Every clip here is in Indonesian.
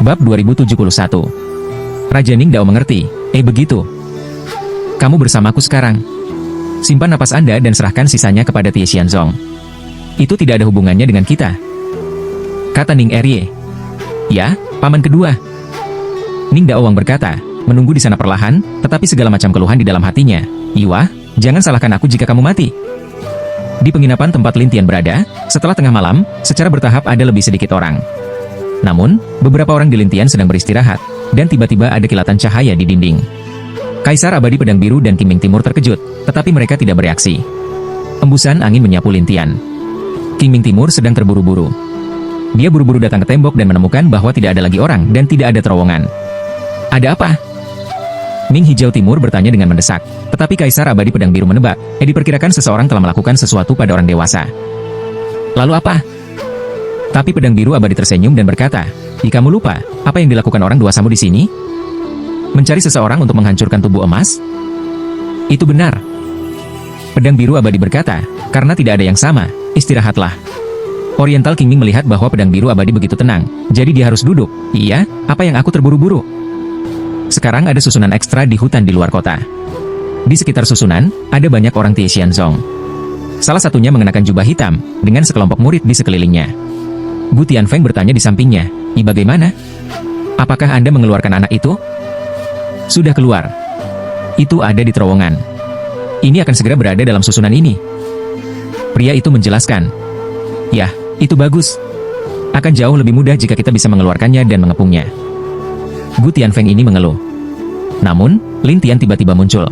Bab 2071. Raja Ningdao mengerti. Begitu. Kamu bersamaku sekarang. Simpan napas Anda dan serahkan sisanya kepada Tie Xianzong. Itu tidak ada hubungannya dengan kita, kata Ning Erye. Ya, paman kedua. Ningdao Wang berkata, menunggu di sana perlahan, tetapi segala macam keluhan di dalam hatinya. Iwah, jangan salahkan aku jika kamu mati. Di penginapan tempat Lin Tian berada, setelah tengah malam, secara bertahap ada lebih sedikit orang. Namun, beberapa orang di Lin Tian sedang beristirahat, dan tiba-tiba ada kilatan cahaya di dinding. Kaisar Abadi Pedang Biru dan Qingming Timur terkejut, tetapi mereka tidak bereaksi. Embusan angin menyapu Lin Tian. Qingming Timur sedang terburu-buru. Dia buru-buru datang ke tembok dan menemukan bahwa tidak ada lagi orang dan tidak ada terowongan. Ada apa? Ming Hijau Timur bertanya dengan mendesak, tetapi Kaisar Abadi Pedang Biru menebak, diperkirakan seseorang telah melakukan sesuatu pada orang dewasa. Lalu apa? Tapi Pedang Biru Abadi tersenyum dan berkata, kamu lupa, apa yang dilakukan orang dewasamu di sini? Mencari seseorang untuk menghancurkan tubuh emas? Itu benar. Pedang Biru Abadi berkata, karena tidak ada yang sama, istirahatlah. Oriental Qingming melihat bahwa Pedang Biru Abadi begitu tenang, jadi dia harus duduk. Iya, apa yang aku terburu-buru? Sekarang ada susunan ekstra di hutan di luar kota. Di sekitar susunan, ada banyak orang Tie Xianzong. Salah satunya mengenakan jubah hitam, dengan sekelompok murid di sekelilingnya. Gu Tianfeng bertanya di sampingnya, bagaimana? Apakah Anda mengeluarkan anak itu? Sudah keluar. Itu ada di terowongan. Ini akan segera berada dalam susunan ini. Pria itu menjelaskan. Ya, itu bagus. Akan jauh lebih mudah jika kita bisa mengeluarkannya dan mengepungnya. Gu Tianfeng ini mengeluh. Namun, Lin Tian tiba-tiba muncul.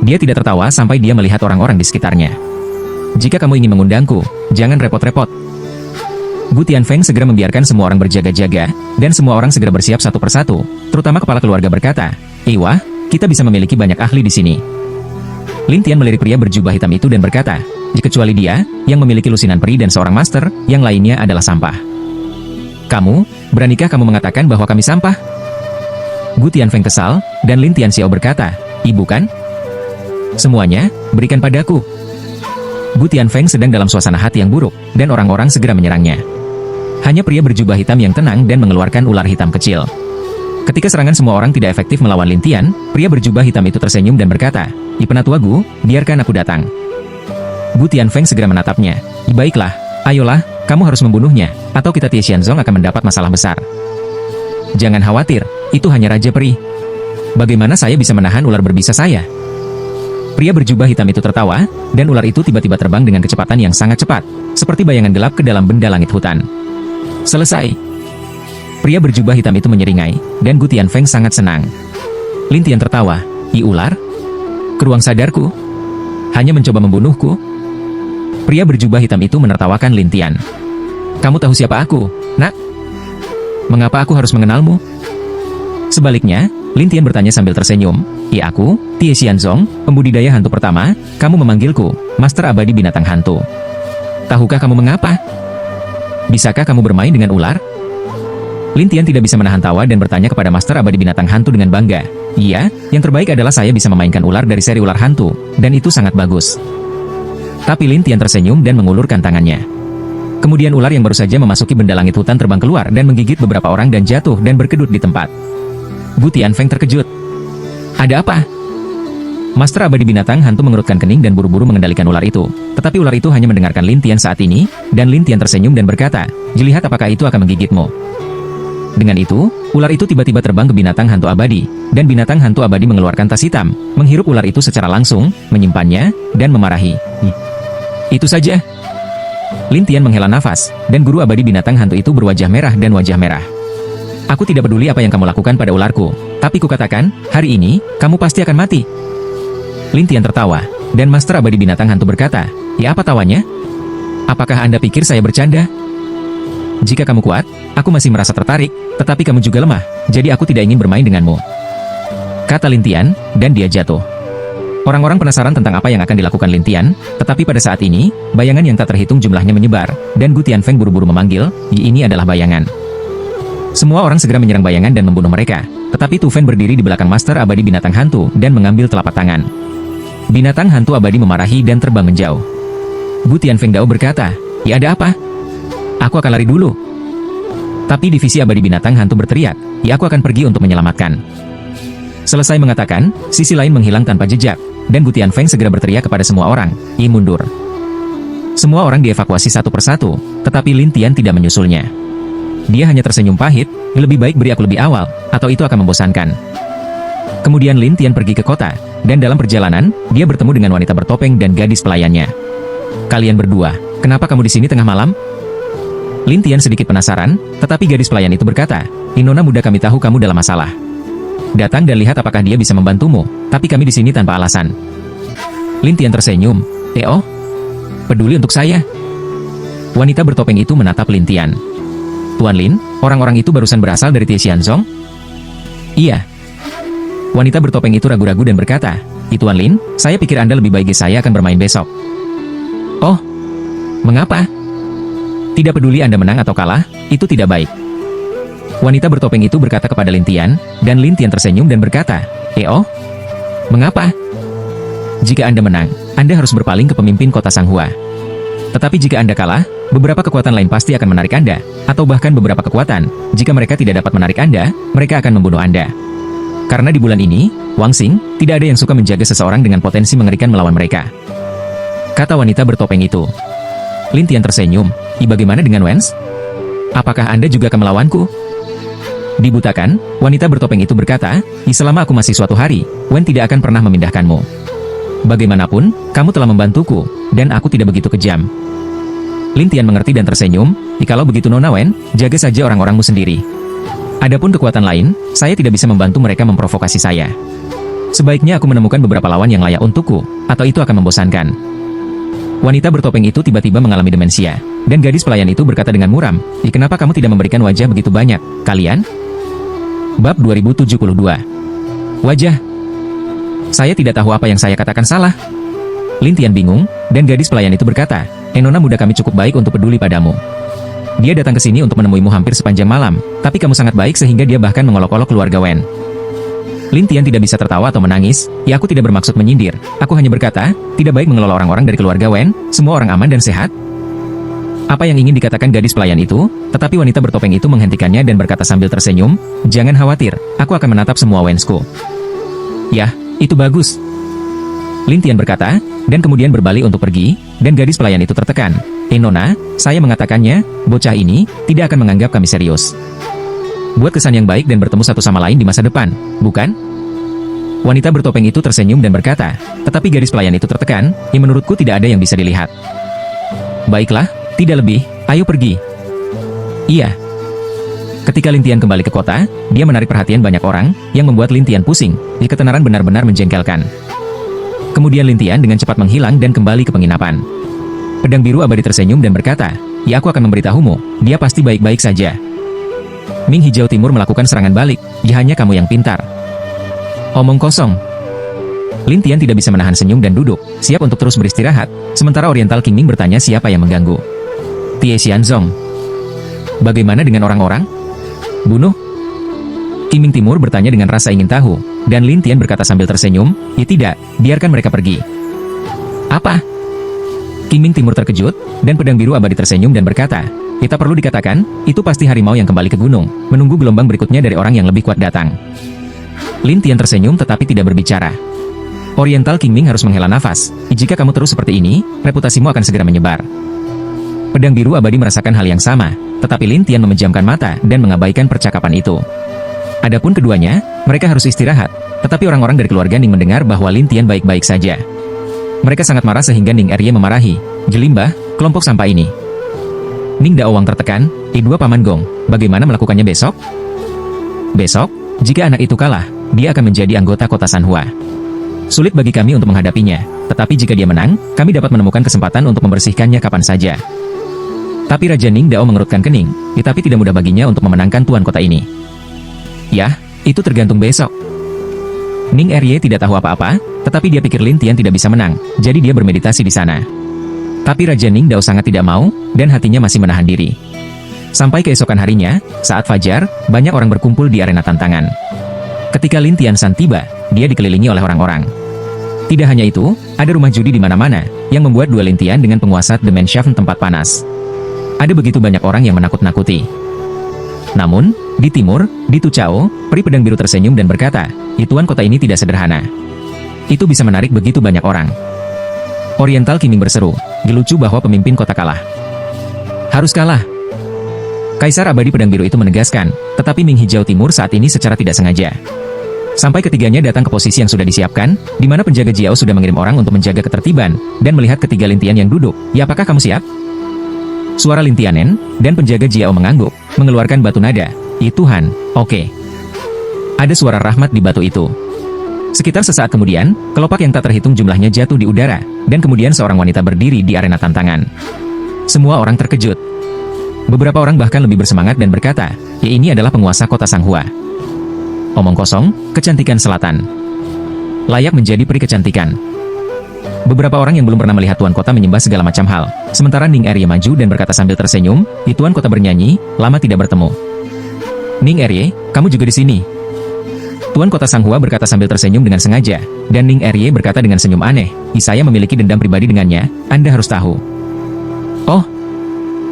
Dia tidak tertawa sampai dia melihat orang-orang di sekitarnya. Jika kamu ingin mengundangku, jangan repot-repot. Gu Tianfeng segera membiarkan semua orang berjaga-jaga, dan semua orang segera bersiap satu persatu, terutama kepala keluarga berkata, wah, kita bisa memiliki banyak ahli di sini. Lin Tian melirik pria berjubah hitam itu dan berkata, kecuali dia, yang memiliki lusinan peri dan seorang master, yang lainnya adalah sampah. Kamu, beranikah kamu mengatakan bahwa kami sampah? Gu Tianfeng kesal, dan Lin Tian Xiao berkata, bukan? Semuanya, berikan padaku. Gu Tianfeng sedang dalam suasana hati yang buruk, dan orang-orang segera menyerangnya. Hanya pria berjubah hitam yang tenang dan mengeluarkan ular hitam kecil. Ketika serangan semua orang tidak efektif melawan Lin Tian, pria berjubah hitam itu tersenyum dan berkata, Penatua Gu, biarkan aku datang. Gu Tianfeng segera menatapnya. Baiklah, ayolah, kamu harus membunuhnya, atau kita Tie Xianzong akan mendapat masalah besar. Jangan khawatir, itu hanya Raja Peri. Bagaimana saya bisa menahan ular berbisa saya? Pria berjubah hitam itu tertawa, dan ular itu tiba-tiba terbang dengan kecepatan yang sangat cepat, seperti bayangan gelap ke dalam benda langit hutan. Selesai. Pria berjubah hitam itu menyeringai, dan Gu Tianfeng sangat senang. Lin Tian tertawa. Ular? Ke ruang sadarku? Hanya mencoba membunuhku? Pria berjubah hitam itu menertawakan Lin Tian. Kamu tahu siapa aku, nak? Mengapa aku harus mengenalmu? Sebaliknya, Lin Tian bertanya sambil tersenyum. Aku, Tie Xianzong, pembudidaya hantu pertama, kamu memanggilku, Master Abadi Binatang Hantu. Tahukah kamu mengapa? Bisakah kamu bermain dengan ular? Lin Tian tidak bisa menahan tawa dan bertanya kepada Master Abadi Binatang Hantu dengan bangga. Iya, yang terbaik adalah saya bisa memainkan ular dari seri ular hantu, dan itu sangat bagus. Tapi Lin Tian tersenyum dan mengulurkan tangannya. Kemudian ular yang baru saja memasuki benda langit hutan terbang keluar dan menggigit beberapa orang dan jatuh dan berkedut di tempat. Gu Tianfeng terkejut. Ada apa? Master Abadi Binatang Hantu mengerutkan kening dan buru-buru mengendalikan ular itu. Tetapi ular itu hanya mendengarkan Lin Tian saat ini, dan Lin Tian tersenyum dan berkata, lihat apakah itu akan menggigitmu. Dengan itu, ular itu tiba-tiba terbang ke binatang hantu abadi, dan binatang hantu abadi mengeluarkan tas hitam, menghirup ular itu secara langsung, menyimpannya, dan memarahi. Itu saja. Lin Tian menghela nafas, dan guru abadi binatang hantu itu berwajah merah dan wajah merah. Aku tidak peduli apa yang kamu lakukan pada ularku, tapi kukatakan, hari ini, kamu pasti akan mati. Lin Tian tertawa, dan Master Abadi Binatang Hantu berkata, apa tawanya? Apakah Anda pikir saya bercanda? Jika kamu kuat, aku masih merasa tertarik, tetapi kamu juga lemah, jadi aku tidak ingin bermain denganmu. Kata Lin Tian, dan dia jatuh. Orang-orang penasaran tentang apa yang akan dilakukan Lin Tian, tetapi pada saat ini, bayangan yang tak terhitung jumlahnya menyebar, dan Gu Tianfeng buru-buru memanggil, ini adalah bayangan. Semua orang segera menyerang bayangan dan membunuh mereka, tetapi Tu Fen berdiri di belakang Master Abadi Binatang Hantu dan mengambil telapak tangan. Binatang hantu abadi memarahi dan terbang menjauh. Gu Tianfeng Dao berkata, ada apa? Aku akan lari dulu. Tapi divisi abadi binatang hantu berteriak, "Ya, aku akan pergi untuk menyelamatkan." Selesai mengatakan, sisi lain menghilang tanpa jejak, dan Gu Tianfeng segera berteriak kepada semua orang, "I, mundur." Semua orang dievakuasi satu persatu, tetapi Lin Tian tidak menyusulnya. Dia hanya tersenyum pahit, "Lebih baik beri aku lebih awal, atau itu akan membosankan." Kemudian Lin Tian pergi ke kota, dan dalam perjalanan, dia bertemu dengan wanita bertopeng dan gadis pelayannya. "Kalian berdua, kenapa kamu di sini tengah malam?" Lin Tian sedikit penasaran, tetapi gadis pelayan itu berkata, "Nona muda, kami tahu kamu dalam masalah. Datang dan lihat apakah dia bisa membantumu, tapi kami di sini tanpa alasan." Lin Tian tersenyum, "Oh, peduli untuk saya?" Wanita bertopeng itu menatap Lin Tian. "Tuan Lin, orang-orang itu barusan berasal dari Tianxianzong?" "Iya." Wanita bertopeng itu ragu-ragu dan berkata, Tuan Lin, saya pikir Anda lebih baik saya akan bermain besok." "Oh, mengapa?" "Tidak peduli Anda menang atau kalah, itu tidak baik." Wanita bertopeng itu berkata kepada Lin Tian, dan Lin Tian tersenyum dan berkata, "Oh, mengapa? Jika Anda menang, Anda harus berpaling ke pemimpin kota Sanghua. Tetapi jika Anda kalah, beberapa kekuatan lain pasti akan menarik Anda, atau bahkan beberapa kekuatan, jika mereka tidak dapat menarik Anda, mereka akan membunuh Anda. Karena di bulan ini, Wang Xing, tidak ada yang suka menjaga seseorang dengan potensi mengerikan melawan mereka," kata wanita bertopeng itu. Lin Tian tersenyum, "Bagaimana dengan Wens? Apakah Anda juga akan melawanku?" Dibutakan, wanita bertopeng itu berkata, "Selama aku masih suatu hari, Wen tidak akan pernah memindahkanmu. Bagaimanapun, kamu telah membantuku, dan aku tidak begitu kejam." Lin Tian mengerti dan tersenyum, "Kalau begitu Nona Wen, jaga saja orang-orangmu sendiri. Adapun kekuatan lain, saya tidak bisa membantu mereka memprovokasi saya. Sebaiknya aku menemukan beberapa lawan yang layak untukku, atau itu akan membosankan." Wanita bertopeng itu tiba-tiba mengalami demensia, dan gadis pelayan itu berkata dengan muram, "Kenapa kamu tidak memberikan wajah begitu banyak, kalian?" Bab 2072. Wajah. Saya tidak tahu apa yang saya katakan salah. Lin Tian bingung, dan gadis pelayan itu berkata, "Nona muda, kami cukup baik untuk peduli padamu. Dia datang ke sini untuk menemuimu hampir sepanjang malam, tapi kamu sangat baik sehingga dia bahkan mengolok-olok keluarga Wen." Lin Tian tidak bisa tertawa atau menangis, aku tidak bermaksud menyindir, aku hanya berkata, tidak baik mengelola orang-orang dari keluarga Wen, semua orang aman dan sehat. Apa yang ingin dikatakan gadis pelayan itu, tetapi wanita bertopeng itu menghentikannya dan berkata sambil tersenyum, "Jangan khawatir, aku akan menatap semua Wensku." "Yah, itu bagus." Lin Tian berkata, dan kemudian berbalik untuk pergi, dan gadis pelayan itu tertekan. Nona, saya mengatakannya, bocah ini, tidak akan menganggap kami serius. Buat kesan yang baik dan bertemu satu sama lain di masa depan, bukan?" Wanita bertopeng itu tersenyum dan berkata, tetapi gadis pelayan itu tertekan, menurutku tidak ada yang bisa dilihat." "Baiklah, tidak lebih, ayo pergi." "Iya." Ketika Lin Tian kembali ke kota, dia menarik perhatian banyak orang, yang membuat Lin Tian pusing, ketenaran benar-benar menjengkelkan. Kemudian Lin Tian dengan cepat menghilang dan kembali ke penginapan. Pedang biru abadi tersenyum dan berkata, "Aku akan memberitahumu, dia pasti baik-baik saja." Ming Hijau Timur melakukan serangan balik, hanya kamu yang pintar. Omong kosong. Lin Tian tidak bisa menahan senyum dan duduk, siap untuk terus beristirahat, sementara Oriental King Ming bertanya siapa yang mengganggu. Tianxianzong. "Bagaimana dengan orang-orang? Bunuh?" King Ming Timur bertanya dengan rasa ingin tahu, dan Lin Tian berkata sambil tersenyum, "Tidak, biarkan mereka pergi." "Apa?" King Ming Timur terkejut, dan pedang biru abadi tersenyum dan berkata, "Kita perlu dikatakan, itu pasti harimau yang kembali ke gunung, menunggu gelombang berikutnya dari orang yang lebih kuat datang." Lin Tian tersenyum tetapi tidak berbicara. Oriental King Ming harus menghela nafas, jika kamu terus seperti ini, reputasimu akan segera menyebar. Pedang biru abadi merasakan hal yang sama, tetapi Lin Tian memejamkan mata dan mengabaikan percakapan itu. Adapun keduanya, mereka harus istirahat, tetapi orang-orang dari keluarga Ning mendengar bahwa Lin Tian baik-baik saja. Mereka sangat marah sehingga Ning Erye memarahi, "Jelimbah, kelompok sampah ini." Ning Daowang tertekan, "Dua Paman Gong, bagaimana melakukannya besok?" "Besok, jika anak itu kalah, dia akan menjadi anggota kota Sanhua. Sulit bagi kami untuk menghadapinya, tetapi jika dia menang, kami dapat menemukan kesempatan untuk membersihkannya kapan saja." Tapi Raja Ning Dao mengerutkan kening, tapi tidak mudah baginya untuk memenangkan tuan kota ini. "Yah, itu tergantung besok." Ning Erye tidak tahu apa-apa, tetapi dia pikir Lin Tian tidak bisa menang, jadi dia bermeditasi di sana. Tapi Raja Ning Dao sangat tidak mau, dan hatinya masih menahan diri. Sampai keesokan harinya, saat fajar, banyak orang berkumpul di arena tantangan. Ketika Lin Tian San tiba, dia dikelilingi oleh orang-orang. Tidak hanya itu, ada rumah judi di mana-mana, yang membuat duel Lin Tian dengan penguasa The Manshaft tempat panas. Ada begitu banyak orang yang menakut-nakuti. Namun, di timur, di Tuchao, peri pedang biru tersenyum dan berkata, "Tuan kota ini tidak sederhana. Itu bisa menarik begitu banyak orang." Oriental Qiming berseru, "Gelucu bahwa pemimpin kota kalah." "Harus kalah." Kaisar abadi pedang biru itu menegaskan, tetapi Ming Hijau Timur saat ini secara tidak sengaja. Sampai ketiganya datang ke posisi yang sudah disiapkan, di mana penjaga Jiao sudah mengirim orang untuk menjaga ketertiban, dan melihat ketiga Lintian yang duduk. "Ya, apakah kamu siap?" Suara Lintianen, dan penjaga Jiao mengangguk, mengeluarkan batu nada. Tuhan, oke." Ada suara rahmat di batu itu. Sekitar sesaat kemudian, kelopak yang tak terhitung jumlahnya jatuh di udara, dan kemudian seorang wanita berdiri di arena tantangan. Semua orang terkejut. Beberapa orang bahkan lebih bersemangat dan berkata, ini adalah penguasa kota Sanghua. Omong kosong, kecantikan selatan. Layak menjadi peri kecantikan. Beberapa orang yang belum pernah melihat tuan kota menyembah segala macam hal. Sementara Ning Erye maju dan berkata sambil tersenyum, tuan kota bernyanyi, lama tidak bertemu. "Ning Erye, kamu juga di sini." Tuan kota Sanghua berkata sambil tersenyum dengan sengaja, dan Ning Erye berkata dengan senyum aneh, "Saya memiliki dendam pribadi dengannya, Anda harus tahu." "Oh,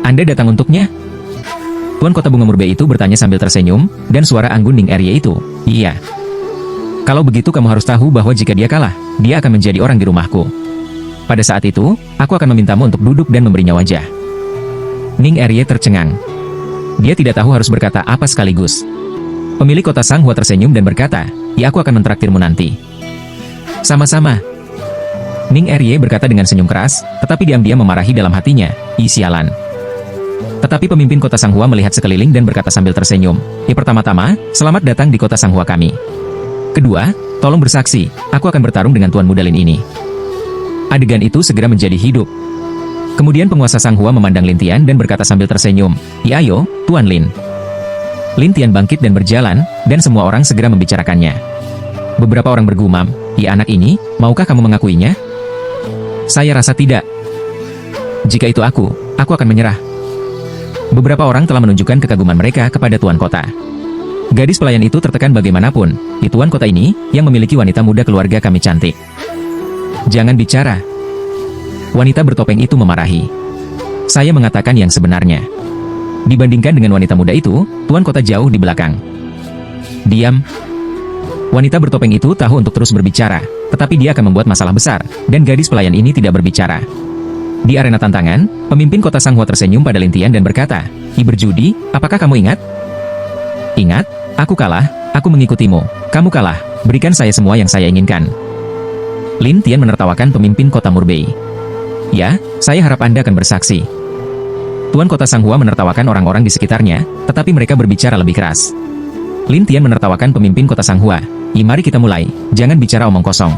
Anda datang untuknya?" Tuan kota bunga murbe itu bertanya sambil tersenyum, dan suara anggun Ning Erye itu, "Iya. Kalau begitu kamu harus tahu bahwa jika dia kalah, dia akan menjadi orang di rumahku. Pada saat itu, aku akan memintamu untuk duduk dan memberinya wajah." Ning Erye tercengang. Dia tidak tahu harus berkata apa sekaligus. Pemilik kota Sanghua tersenyum dan berkata, aku akan mentraktirmu nanti." "Sama-sama." Ning Erye berkata dengan senyum keras, tetapi diam-diam memarahi dalam hatinya, sialan." Tetapi pemimpin kota Sanghua melihat sekeliling dan berkata sambil tersenyum, "Pertama-tama, selamat datang di kota Sanghua kami. Kedua, tolong bersaksi, aku akan bertarung dengan Tuan Muda Lin ini." Adegan itu segera menjadi hidup. Kemudian penguasa Sanghua memandang Lin Tian dan berkata sambil tersenyum, ayo, Tuan Lin." Lin Tian bangkit dan berjalan, dan semua orang segera membicarakannya. Beberapa orang bergumam, anak ini, maukah kamu mengakuinya?" "Saya rasa tidak. Jika itu aku akan menyerah." Beberapa orang telah menunjukkan kekaguman mereka kepada tuan kota. Gadis pelayan itu tertekan bagaimanapun, tuan kota ini, yang memiliki wanita muda keluarga kami cantik. "Jangan bicara." Wanita bertopeng itu memarahi. "Saya mengatakan yang sebenarnya." Dibandingkan dengan wanita muda itu, tuan kota jauh di belakang. "Diam." Wanita bertopeng itu tahu untuk terus berbicara, tetapi dia akan membuat masalah besar, dan gadis pelayan ini tidak berbicara. Di arena tantangan, pemimpin kota Sanghua tersenyum pada Lin Tian dan berkata, "Berjudi, apakah kamu ingat?" "Ingat, aku kalah, aku mengikutimu. Kamu kalah, berikan saya semua yang saya inginkan." Lin Tian menertawakan pemimpin kota Murbei. "Ya, saya harap Anda akan bersaksi." Tuan kota Sanghua menertawakan orang-orang di sekitarnya, tetapi mereka berbicara lebih keras. Lin Tian menertawakan pemimpin kota Sanghua. Mari kita mulai, jangan bicara omong kosong.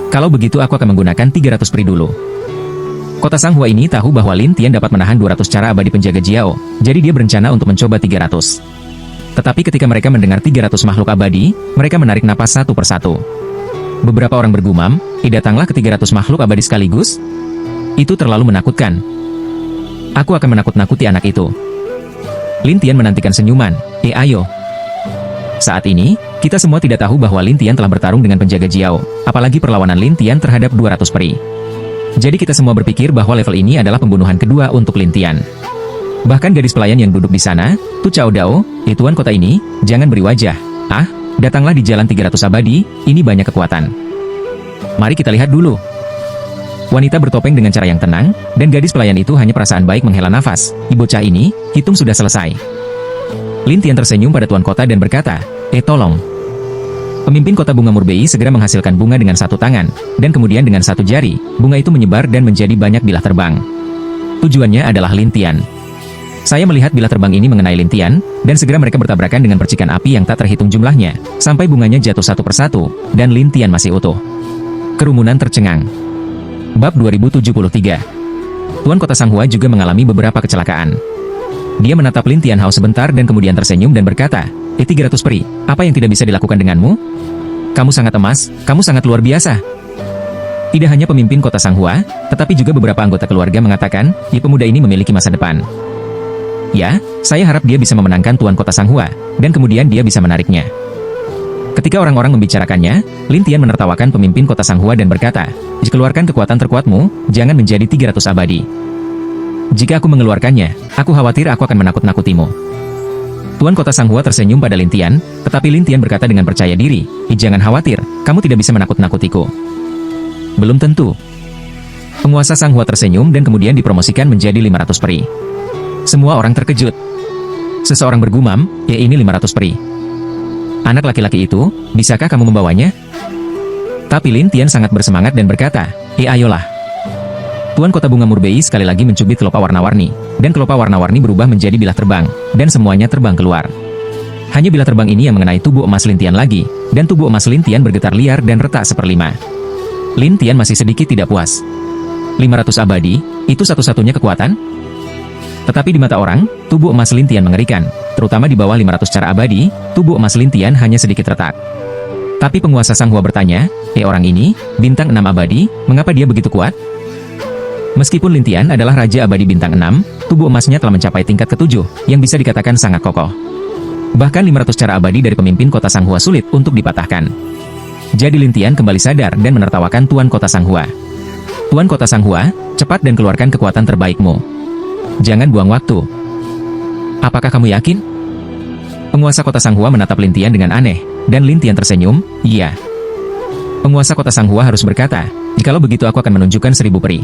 Kalau begitu aku akan menggunakan 300 peri dulu." Kota Sanghua ini tahu bahwa Lin Tian dapat menahan 200 cara abadi penjaga Jiao, jadi dia berencana untuk mencoba 300. Tetapi ketika mereka mendengar 300 makhluk abadi, mereka menarik napas satu persatu. Beberapa orang bergumam, datanglah ke 300 makhluk abadi sekaligus? Itu terlalu menakutkan. Aku akan menakut-nakuti anak itu. Lin Tian menantikan senyuman, ayo. Saat ini, kita semua tidak tahu bahwa Lin Tian telah bertarung dengan penjaga Jiao, apalagi perlawanan Lin Tian terhadap 200 peri. Jadi kita semua berpikir bahwa level ini adalah pembunuhan kedua untuk Lin Tian. Bahkan gadis pelayan yang duduk di sana, Tuchao Dao, tuan kota ini, jangan beri wajah. Datanglah di jalan 300 abadi, ini banyak kekuatan. Mari kita lihat dulu. Wanita bertopeng dengan cara yang tenang, dan gadis pelayan itu hanya perasaan baik menghela nafas. Bocah ini, hitung sudah selesai. Lin Tian tersenyum pada tuan kota dan berkata, tolong. Pemimpin kota bunga Murbei segera menghasilkan bunga dengan satu tangan, dan kemudian dengan satu jari, bunga itu menyebar dan menjadi banyak bilah terbang. Tujuannya adalah Lin Tian. Saya melihat bilah terbang ini mengenai Lin Tian, dan segera mereka bertabrakan dengan percikan api yang tak terhitung jumlahnya, sampai bunganya jatuh satu persatu, dan Lin Tian masih utuh. Kerumunan tercengang. Bab 2073. Tuan kota Sanghua juga mengalami beberapa kecelakaan. Dia menatap Lin Tian Hao sebentar dan kemudian tersenyum dan berkata, 300 peri, apa yang tidak bisa dilakukan denganmu? Kamu sangat emas, kamu sangat luar biasa. Tidak hanya pemimpin kota Sanghua, tetapi juga beberapa anggota keluarga mengatakan, pemuda ini memiliki masa depan. Ya, saya harap dia bisa memenangkan tuan kota Sanghua, dan kemudian dia bisa menariknya. Ketika orang-orang membicarakannya, Lin Tian menertawakan pemimpin kota Sanghua dan berkata, keluarkan kekuatan terkuatmu, jangan menjadi 300 abadi. Jika aku mengeluarkannya, aku khawatir aku akan menakut-nakutimu. Tuan Kota Sanghua tersenyum pada Lin Tian, tetapi Lin Tian berkata dengan percaya diri, "Jangan khawatir, kamu tidak bisa menakut-nakutiku." Belum tentu. Penguasa Sanghua tersenyum dan kemudian dipromosikan menjadi 500 peri. Semua orang terkejut. Seseorang bergumam, "Ya, ini 500 peri. Anak laki-laki itu, bisakah kamu membawanya?" Tapi Lin Tian sangat bersemangat dan berkata, "Ayolah." Tuan Kota Bunga Murbei sekali lagi mencubit kelopak warna-warni, dan kelopak warna-warni berubah menjadi bilah terbang, dan semuanya terbang keluar. Hanya bilah terbang ini yang mengenai tubuh emas Lin Tian lagi, dan tubuh emas Lin Tian bergetar liar dan retak seperlima. Lin Tian masih sedikit tidak puas. 500 abadi, itu satu-satunya kekuatan? Tetapi di mata orang, tubuh emas Lin Tian mengerikan, terutama di bawah 500 cara abadi, tubuh emas Lin Tian hanya sedikit retak. Tapi penguasa Sanghua bertanya, orang ini, bintang 6 abadi, mengapa dia begitu kuat? Meskipun Lin Tian adalah Raja Abadi Bintang 6, tubuh emasnya telah mencapai tingkat ke-7, yang bisa dikatakan sangat kokoh. Bahkan 500 cara abadi dari pemimpin kota Sanghua sulit untuk dipatahkan. Jadi Lin Tian kembali sadar dan menertawakan Tuan Kota Sanghua. "Tuan Kota Sanghua, cepat dan keluarkan kekuatan terbaikmu. Jangan buang waktu." "Apakah kamu yakin?" Penguasa kota Sanghua menatap Lin Tian dengan aneh, dan Lin Tian tersenyum, "Iya." Penguasa kota Sanghua harus berkata, "Jikalau begitu aku akan menunjukkan 1000 peri."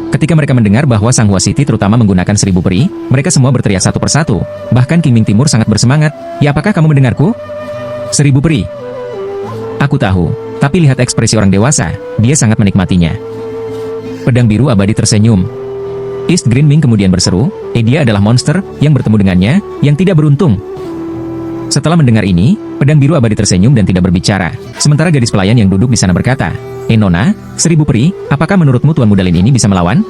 Ketika mereka mendengar bahwa Sanghua City terutama menggunakan 1000 peri, mereka semua berteriak satu persatu. Bahkan King Ming Timur sangat bersemangat. "Ya, apakah kamu mendengarku? 1000 peri." "Aku tahu, tapi lihat ekspresi orang dewasa, dia sangat menikmatinya." Pedang Biru Abadi tersenyum. East Green Ming kemudian berseru, "Dia adalah monster yang bertemu dengannya, yang tidak beruntung." Setelah mendengar ini, Pedang Biru Abadi tersenyum dan tidak berbicara. Sementara gadis pelayan yang duduk di sana berkata, "Nona, 1000 peri, apakah menurutmu Tuan Muda Lin ini bisa melawan?"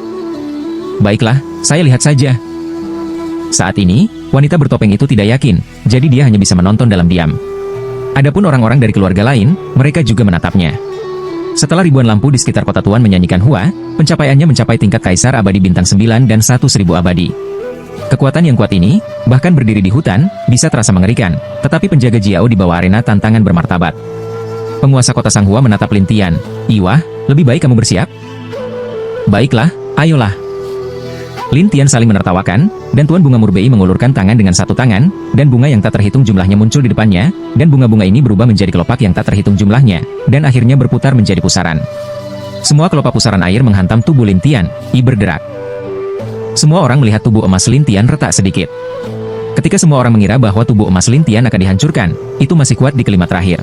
"Baiklah, saya lihat saja." Saat ini, wanita bertopeng itu tidak yakin, jadi dia hanya bisa menonton dalam diam. Adapun orang-orang dari keluarga lain, mereka juga menatapnya. Setelah ribuan lampu di sekitar kota Tuan menyanyikan Hua, pencapaiannya mencapai tingkat Kaisar Abadi Bintang 9 dan 1000 abadi. Kekuatan yang kuat ini, bahkan berdiri di hutan, bisa terasa mengerikan, tetapi penjaga Jiao di bawah arena tantangan bermartabat. Penguasa kota Sanghua menatap Lin Tian. "Iwah, lebih baik kamu bersiap." "Baiklah, ayolah." Lin Tian saling menertawakan, dan Tuan Bunga Murbei mengulurkan tangan dengan satu tangan, dan bunga yang tak terhitung jumlahnya muncul di depannya, dan bunga-bunga ini berubah menjadi kelopak yang tak terhitung jumlahnya, dan akhirnya berputar menjadi pusaran. Semua kelopak pusaran air menghantam tubuh Lin Tian, berderak. Semua orang melihat tubuh emas Lin Tian retak sedikit. Ketika semua orang mengira bahwa tubuh emas Lin Tian akan dihancurkan, itu masih kuat di kelima terakhir.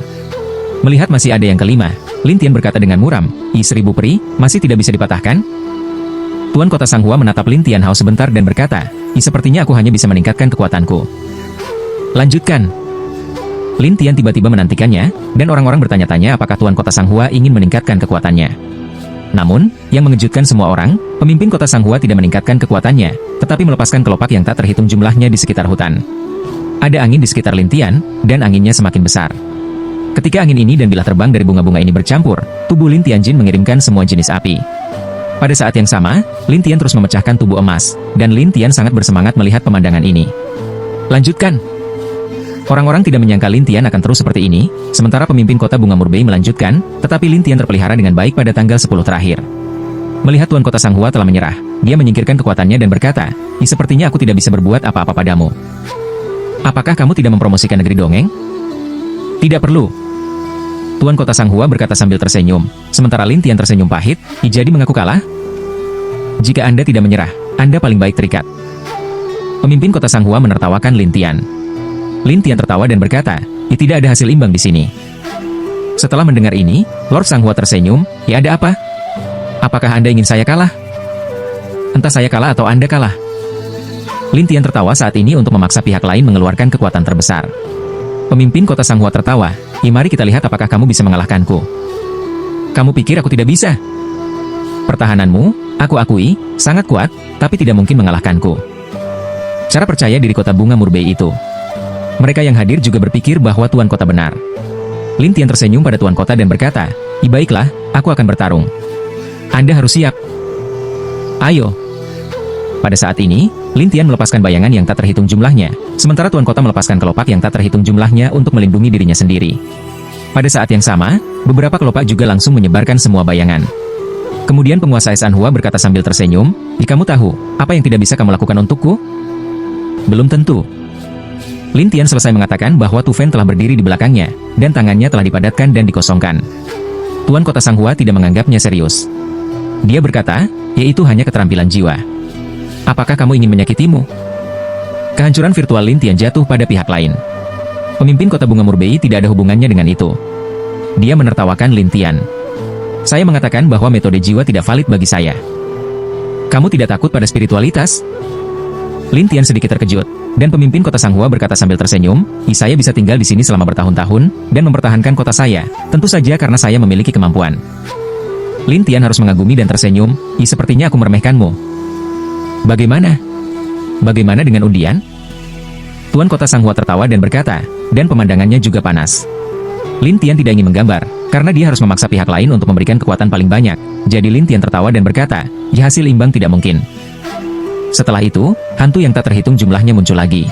Melihat masih ada yang kelima, Lin Tian berkata dengan muram, 1000 peri, masih tidak bisa dipatahkan?" Tuan Kota Sanghua menatap Lin Tian Hao sebentar dan berkata, "Sepertinya aku hanya bisa meningkatkan kekuatanku." "Lanjutkan." Lin Tian tiba-tiba menantikannya, dan orang-orang bertanya-tanya apakah Tuan Kota Sanghua ingin meningkatkan kekuatannya. Namun, yang mengejutkan semua orang, pemimpin kota Sanghua tidak meningkatkan kekuatannya, tetapi melepaskan kelopak yang tak terhitung jumlahnya di sekitar hutan. Ada angin di sekitar Lin Tian, dan anginnya semakin besar. Ketika angin ini dan bilah terbang dari bunga-bunga ini bercampur, tubuh Lin Tianjin mengirimkan semua jenis api. Pada saat yang sama, Lin Tian terus memecahkan tubuh emas, dan Lin Tian sangat bersemangat melihat pemandangan ini. "Lanjutkan." Orang-orang tidak menyangka Lin Tian akan terus seperti ini, sementara pemimpin kota Bunga Murbei melanjutkan, tetapi Lin Tian terpelihara dengan baik pada tanggal 10 terakhir. Melihat Tuan Kota Sanghua telah menyerah, dia menyingkirkan kekuatannya dan berkata, "Sepertinya aku tidak bisa berbuat apa-apa padamu. Apakah kamu tidak mempromosikan negeri dongeng?" "Tidak perlu." Tuan Kota Sanghua berkata sambil tersenyum, sementara Lin Tian tersenyum pahit, "Jadi mengaku kalah? Jika Anda tidak menyerah, Anda paling baik terikat." Pemimpin kota Sanghua menertawakan Lin Tian. Lin Tian tertawa dan berkata, "Tidak ada hasil imbang di sini." Setelah mendengar ini, Lord Sanghua tersenyum, "Ada apa? Apakah Anda ingin saya kalah?" "Entah saya kalah atau Anda kalah." Lin Tian tertawa saat ini untuk memaksa pihak lain mengeluarkan kekuatan terbesar. Pemimpin kota Sanghua tertawa, "Mari kita lihat apakah kamu bisa mengalahkanku." "Kamu pikir aku tidak bisa?" "Pertahananmu, aku akui, sangat kuat, tapi tidak mungkin mengalahkanku." Cara percaya diri kota Bunga Murbei itu. Mereka yang hadir juga berpikir bahwa Tuan Kota benar. Lin Tian tersenyum pada Tuan Kota dan berkata, "Baiklah, aku akan bertarung. Anda harus siap. Ayo." Pada saat ini, Lin Tian melepaskan bayangan yang tak terhitung jumlahnya, sementara Tuan Kota melepaskan kelopak yang tak terhitung jumlahnya untuk melindungi dirinya sendiri. Pada saat yang sama, beberapa kelopak juga langsung menyebarkan semua bayangan. Kemudian penguasa Esan Hua berkata sambil tersenyum, "Kamu tahu, apa yang tidak bisa kamu lakukan untukku?" "Belum tentu." Lin Tian selesai mengatakan bahwa Tu Fen telah berdiri di belakangnya, dan tangannya telah dipadatkan dan dikosongkan. Tuan Kota Sanghua tidak menganggapnya serius. Dia berkata, yaitu hanya keterampilan jiwa. Apakah kamu ingin menyakitimu? Kehancuran virtual Lin Tian jatuh pada pihak lain. Pemimpin Kota Bunga Murbei tidak ada hubungannya dengan itu. Dia menertawakan Lin Tian. Saya mengatakan bahwa metode jiwa tidak valid bagi saya. Kamu tidak takut pada spiritualitas? Lin Tian sedikit terkejut, dan pemimpin Kota Sanghua berkata sambil tersenyum, saya bisa tinggal di sini selama bertahun-tahun, dan mempertahankan kota saya, tentu saja karena saya memiliki kemampuan. Lin Tian harus mengagumi dan tersenyum, sepertinya aku meremehkanmu. Bagaimana? Bagaimana dengan undian? Tuan Kota Sanghua tertawa dan berkata, dan pemandangannya juga panas. Lin Tian tidak ingin menggambar, karena dia harus memaksa pihak lain untuk memberikan kekuatan paling banyak, jadi Lin Tian tertawa dan berkata, ya hasil imbang tidak mungkin. Setelah itu, hantu yang tak terhitung jumlahnya muncul lagi.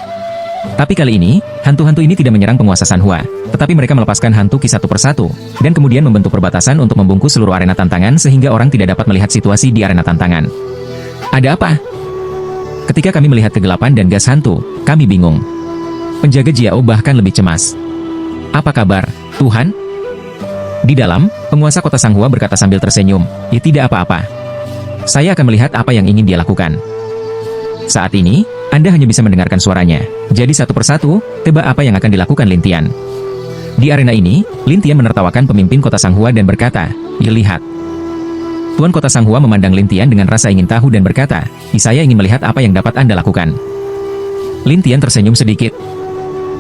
Tapi kali ini, hantu-hantu ini tidak menyerang penguasa Sanhua, tetapi mereka melepaskan hantu Qi satu persatu, dan kemudian membentuk perbatasan untuk membungkus seluruh arena tantangan sehingga orang tidak dapat melihat situasi di arena tantangan. Ada apa? Ketika kami melihat kegelapan dan gas hantu, kami bingung. Penjaga Jiao bahkan lebih cemas. Apa kabar, Tuhan? Di dalam, penguasa Kota Sanghua berkata sambil tersenyum, ya tidak apa-apa. Saya akan melihat apa yang ingin dia lakukan. Saat ini, Anda hanya bisa mendengarkan suaranya. Jadi satu persatu, tebak apa yang akan dilakukan Lin Tian. Di arena ini, Lin Tian menertawakan pemimpin Kota Sanghua dan berkata, lihat. Tuan Kota Sanghua memandang Lin Tian dengan rasa ingin tahu dan berkata, saya ingin melihat apa yang dapat Anda lakukan. Lin Tian tersenyum sedikit.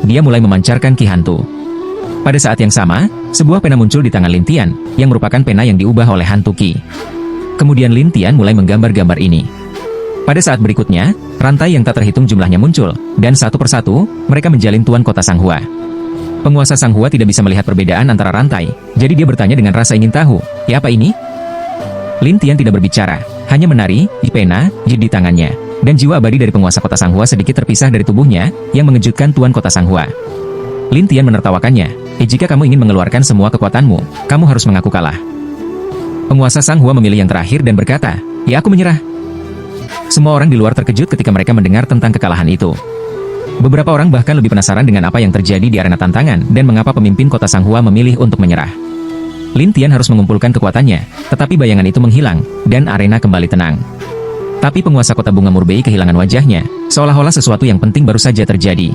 Dia mulai memancarkan ki hantu. Pada saat yang sama, sebuah pena muncul di tangan Lin Tian, yang merupakan pena yang diubah oleh hantu Qi. Kemudian Lin Tian mulai menggambar gambar ini. Pada saat berikutnya, rantai yang tak terhitung jumlahnya muncul, dan satu persatu, mereka menjalin Tuan Kota Sanghua. Penguasa Sanghua tidak bisa melihat perbedaan antara rantai, jadi dia bertanya dengan rasa ingin tahu, ya apa ini? Lin Tian tidak berbicara, hanya menari, pena, di tangannya, dan jiwa abadi dari penguasa Kota Sanghua sedikit terpisah dari tubuhnya, yang mengejutkan Tuan Kota Sanghua. Lin Tian menertawakannya, jika kamu ingin mengeluarkan semua kekuatanmu, kamu harus mengaku kalah. Penguasa Sanghua memilih yang terakhir dan berkata, ya aku menyerah. Semua orang di luar terkejut ketika mereka mendengar tentang kekalahan itu. Beberapa orang bahkan lebih penasaran dengan apa yang terjadi di arena tantangan dan mengapa pemimpin Kota Sanghua memilih untuk menyerah. Lin Tian harus mengumpulkan kekuatannya, tetapi bayangan itu menghilang, dan arena kembali tenang. Tapi penguasa Kota Bunga Murbei kehilangan wajahnya, seolah-olah sesuatu yang penting baru saja terjadi.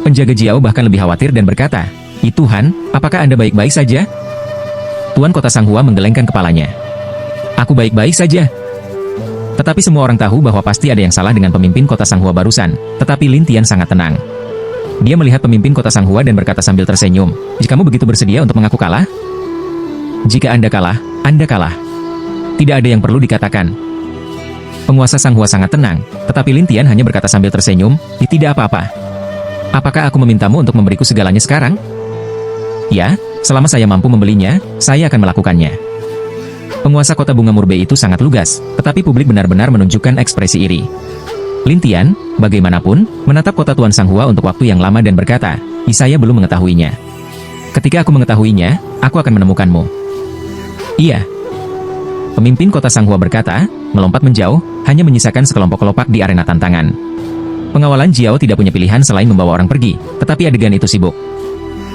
Penjaga Jiao bahkan lebih khawatir dan berkata, Tuhan, apakah Anda baik-baik saja? Tuan Kota Sanghua menggelengkan kepalanya. Aku baik-baik saja. Tetapi semua orang tahu bahwa pasti ada yang salah dengan pemimpin Kota Sanghua barusan, tetapi Lin Tian sangat tenang. Dia melihat pemimpin Kota Sanghua dan berkata sambil tersenyum, jika kamu begitu bersedia untuk mengaku kalah? Jika Anda kalah, Anda kalah. Tidak ada yang perlu dikatakan. Penguasa Sanghua sangat tenang, tetapi Lin Tian hanya berkata sambil tersenyum, tidak apa-apa. Apakah aku memintamu untuk memberiku segalanya sekarang? Ya, selama saya mampu membelinya, saya akan melakukannya. Penguasa Kota Bunga Murbei itu sangat lugas, tetapi publik benar-benar menunjukkan ekspresi iri. Lin Tian, bagaimanapun, menatap kota Tuan Sanghua untuk waktu yang lama dan berkata, saya belum mengetahuinya. Ketika aku mengetahuinya, aku akan menemukanmu. Iya. Pemimpin Kota Sanghua berkata, melompat menjauh, hanya menyisakan sekelompok kelopak di arena tantangan. Pengawalan Jiao tidak punya pilihan selain membawa orang pergi, tetapi adegan itu sibuk.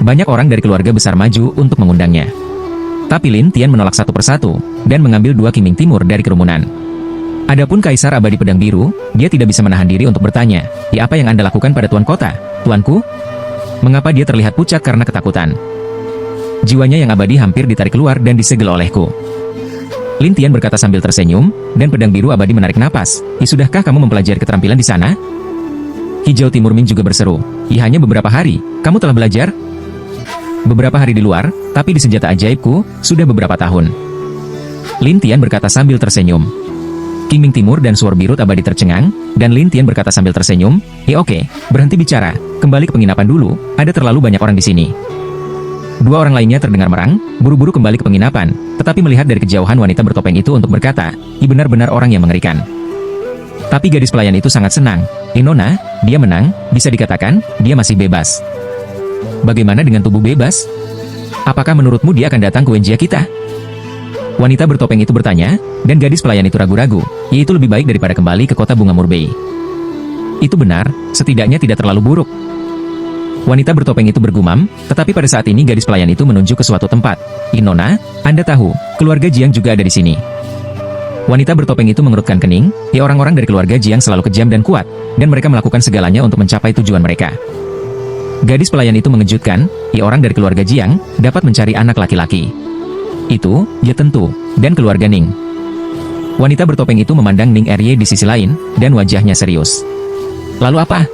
Banyak orang dari keluarga besar maju untuk mengundangnya. Tapi Lin Tian menolak satu persatu, dan mengambil 2 Qiming Timur dari kerumunan. Adapun Kaisar Abadi Pedang Biru, dia tidak bisa menahan diri untuk bertanya, apa yang Anda lakukan pada Tuan Kota, Tuanku? Mengapa dia terlihat pucat karena ketakutan? Jiwanya yang abadi hampir ditarik keluar dan disegel olehku. Lin Tian berkata sambil tersenyum, dan Pedang Biru Abadi menarik napas, sudahkah kamu mempelajari keterampilan di sana? Hijau Timur Ming juga berseru, hanya beberapa hari, kamu telah belajar? Beberapa hari di luar, tapi di senjata ajaibku, sudah beberapa tahun. Lin Tian berkata sambil tersenyum. Qiming Timur dan Suor Birut Abadi tercengang, dan Lin Tian berkata sambil tersenyum, oke, berhenti bicara, kembali ke penginapan dulu, ada terlalu banyak orang di sini. 2 orang lainnya terdengar merang, buru-buru kembali ke penginapan, tetapi melihat dari kejauhan wanita bertopeng itu untuk berkata, benar-benar orang yang mengerikan. Tapi gadis pelayan itu sangat senang, Nona, dia menang, bisa dikatakan, dia masih bebas. Bagaimana dengan tubuh bebas? Apakah menurutmu dia akan datang ke Wenjia kita? Wanita bertopeng itu bertanya, dan gadis pelayan itu ragu-ragu, yaitu lebih baik daripada kembali ke Kota Bunga Murbei. Itu benar, setidaknya tidak terlalu buruk. Wanita bertopeng itu bergumam, tetapi pada saat ini gadis pelayan itu menunjuk ke suatu tempat. Nona, Anda tahu, keluarga Jiang juga ada di sini. Wanita bertopeng itu mengerutkan kening, orang-orang dari keluarga Jiang selalu kejam dan kuat, dan mereka melakukan segalanya untuk mencapai tujuan mereka. Gadis pelayan itu mengejutkan, orang dari keluarga Jiang dapat mencari anak laki-laki. Itu, ya tentu, dan keluarga Ning. Wanita bertopeng itu memandang Ning Erye di sisi lain, dan wajahnya serius. Lalu apa?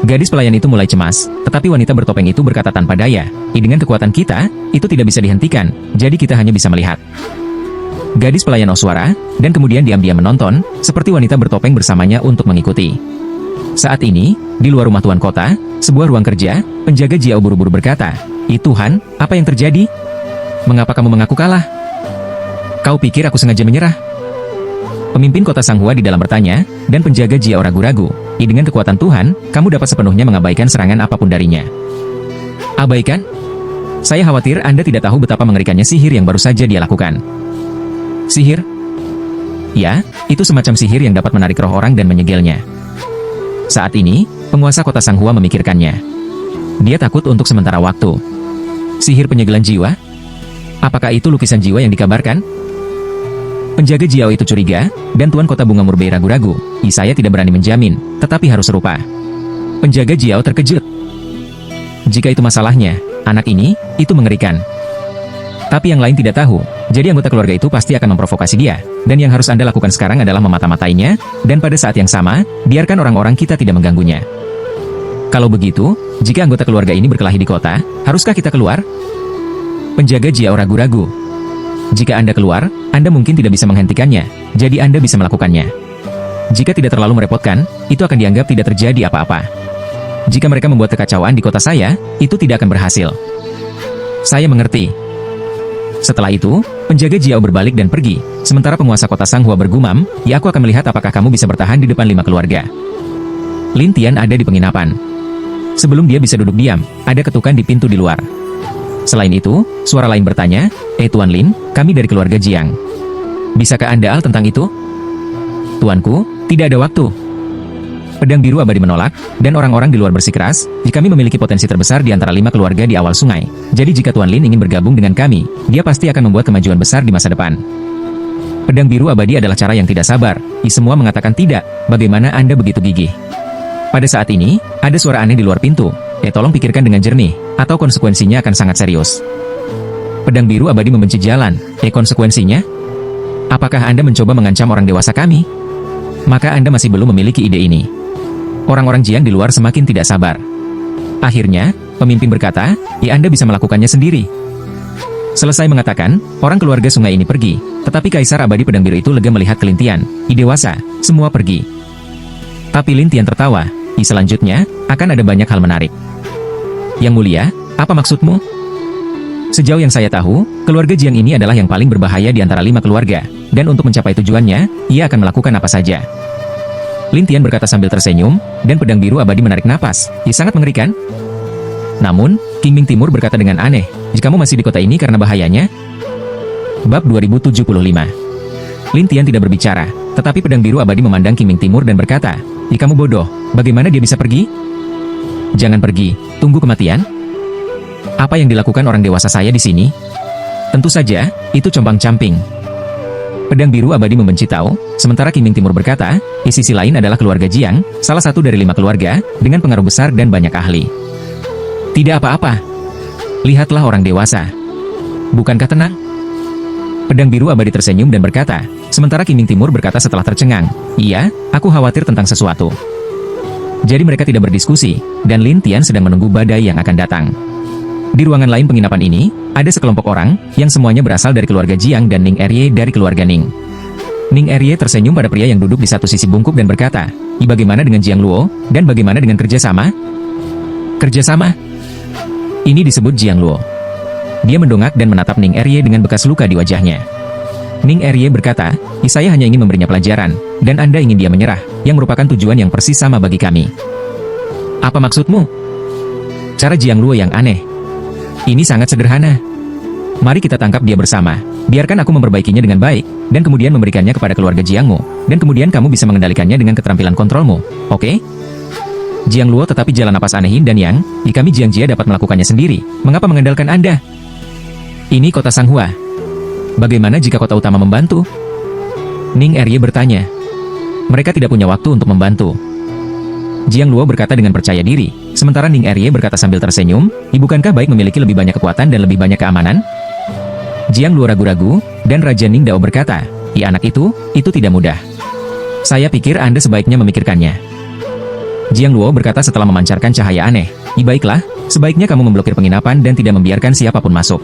Gadis pelayan itu mulai cemas, tetapi wanita bertopeng itu berkata tanpa daya, dengan kekuatan kita, itu tidak bisa dihentikan, jadi kita hanya bisa melihat. Gadis pelayan Oswara, dan kemudian diam-diam menonton, seperti wanita bertopeng bersamanya untuk mengikuti. Saat ini, di luar rumah tuan kota, sebuah ruang kerja, penjaga Jiao buru-buru berkata, Tuhan, apa yang terjadi? Mengapa kamu mengaku kalah? Kau pikir aku sengaja menyerah? Pemimpin kota Sanghua di dalam bertanya, dan penjaga Jiao ragu-ragu, dengan kekuatan Tuhan, kamu dapat sepenuhnya mengabaikan serangan apapun darinya. Abaikan? Saya khawatir Anda tidak tahu betapa mengerikannya sihir yang baru saja dia lakukan. Sihir? Ya, itu semacam sihir yang dapat menarik roh orang dan menyegelnya. Saat ini, penguasa kota Sanghua memikirkannya. Dia takut untuk sementara waktu. Sihir penyegelan jiwa? Apakah itu lukisan jiwa yang dikabarkan? Penjaga Jiao itu curiga, dan Tuan Kota Bunga Murbei ragu-ragu. Saya tidak berani menjamin, tetapi harus serupa. Penjaga Jiao terkejut. Jika itu masalahnya, anak ini, itu mengerikan. Tapi yang lain tidak tahu, jadi anggota keluarga itu pasti akan memprovokasi dia, dan yang harus Anda lakukan sekarang adalah memata-matainya, dan pada saat yang sama, biarkan orang-orang kita tidak mengganggunya. Kalau begitu, jika anggota keluarga ini berkelahi di kota, haruskah kita keluar? Penjaga Jiao ragu-ragu. Jika Anda keluar, Anda mungkin tidak bisa menghentikannya, jadi Anda bisa melakukannya. Jika tidak terlalu merepotkan, itu akan dianggap tidak terjadi apa-apa. Jika mereka membuat kekacauan di kota saya, itu tidak akan berhasil. Saya mengerti. Setelah itu, penjaga Jiao berbalik dan pergi, sementara penguasa kota Sanghua bergumam, aku akan melihat apakah kamu bisa bertahan di depan 5 keluarga. Lin Tian ada di penginapan. Sebelum dia bisa duduk diam, ada ketukan di pintu di luar. Selain itu, suara lain bertanya, Tuan Lin, kami dari keluarga Jiang. Bisakah Anda al tentang itu? Tuanku, tidak ada waktu. Pedang biru abadi menolak, dan orang-orang di luar bersikeras, kami memiliki potensi terbesar di antara 5 keluarga di awal sungai. Jadi jika Tuan Lin ingin bergabung dengan kami, dia pasti akan membuat kemajuan besar di masa depan. Pedang biru abadi adalah cara yang tidak sabar. Semua mengatakan tidak, bagaimana Anda begitu gigih? Pada saat ini, ada suara aneh di luar pintu. Tolong pikirkan dengan jernih, atau konsekuensinya akan sangat serius. Pedang biru abadi membenci jalan. Konsekuensinya? Apakah Anda mencoba mengancam orang dewasa kami? Maka Anda masih belum memiliki ide ini. Orang-orang Jiang di luar semakin tidak sabar. Akhirnya, pemimpin berkata, Anda bisa melakukannya sendiri. Selesai mengatakan, orang keluarga sungai ini pergi, tetapi Kaisar Abadi Pedang Biru itu lega melihat Lin Tian. Dewasa, semua pergi. Tapi Lin Tian tertawa. Selanjutnya, akan ada banyak hal menarik. Yang mulia, apa maksudmu? Sejauh yang saya tahu, keluarga Jiang ini adalah yang paling berbahaya di antara 5 keluarga, dan untuk mencapai tujuannya, ia akan melakukan apa saja. Lin Tian berkata sambil tersenyum, dan pedang biru abadi menarik napas. Sangat mengerikan. Namun, King Ming Timur berkata dengan aneh, kamu masih di kota ini karena bahayanya? Bab 2075. Lin Tian tidak berbicara, tetapi pedang biru abadi memandang King Ming Timur dan berkata, kamu bodoh, bagaimana dia bisa pergi? Jangan pergi, tunggu kematian. Apa yang dilakukan orang dewasa saya di sini? Tentu saja, itu compang-camping. Pedang biru abadi membenci Tao, sementara King Ming Timur berkata, sisi lain adalah keluarga Jiang, salah satu dari 5 keluarga, dengan pengaruh besar dan banyak ahli. Tidak apa-apa. Lihatlah orang dewasa. Bukankah tenang? Pedang biru abadi tersenyum dan berkata, sementara King Ming Timur berkata setelah tercengang, iya, aku khawatir tentang sesuatu. Jadi mereka tidak berdiskusi, dan Lin Tian sedang menunggu badai yang akan datang. Di ruangan lain penginapan ini, ada sekelompok orang, yang semuanya berasal dari keluarga Jiang dan Ning Erye dari keluarga Ning. Ning Erye tersenyum pada pria yang duduk di satu sisi bungkuk dan berkata, bagaimana dengan Jiang Luo, dan bagaimana dengan kerjasama? Kerjasama? Ini disebut Jiang Luo. Dia mendongak dan menatap Ning Erye dengan bekas luka di wajahnya. Ning Erye berkata, saya hanya ingin memberinya pelajaran, dan Anda ingin dia menyerah, yang merupakan tujuan yang persis sama bagi kami. Apa maksudmu? Cara Jiang Luo yang aneh. Ini sangat sederhana. Mari kita tangkap dia bersama. Biarkan aku memperbaikinya dengan baik, dan kemudian memberikannya kepada keluarga Jiangmu, dan kemudian kamu bisa mengendalikannya dengan keterampilan kontrolmu, oke? Jiang Luo tetapi jalan napas aneh Yin dan Yang, jika kami Jiang Jia dapat melakukannya sendiri, mengapa mengandalkan Anda? Ini kota Sanghua. Bagaimana jika kota utama membantu? Ning Erye bertanya. Mereka tidak punya waktu untuk membantu. Jiang Luo berkata dengan percaya diri, sementara Ning Erye berkata sambil tersenyum, bukankah baik memiliki lebih banyak kekuatan dan lebih banyak keamanan? Jiang Luo ragu-ragu, dan Raja Ning Dao berkata, anak itu tidak mudah. Saya pikir Anda sebaiknya memikirkannya. Jiang Luo berkata setelah memancarkan cahaya aneh, baiklah, sebaiknya kamu memblokir penginapan dan tidak membiarkan siapapun masuk.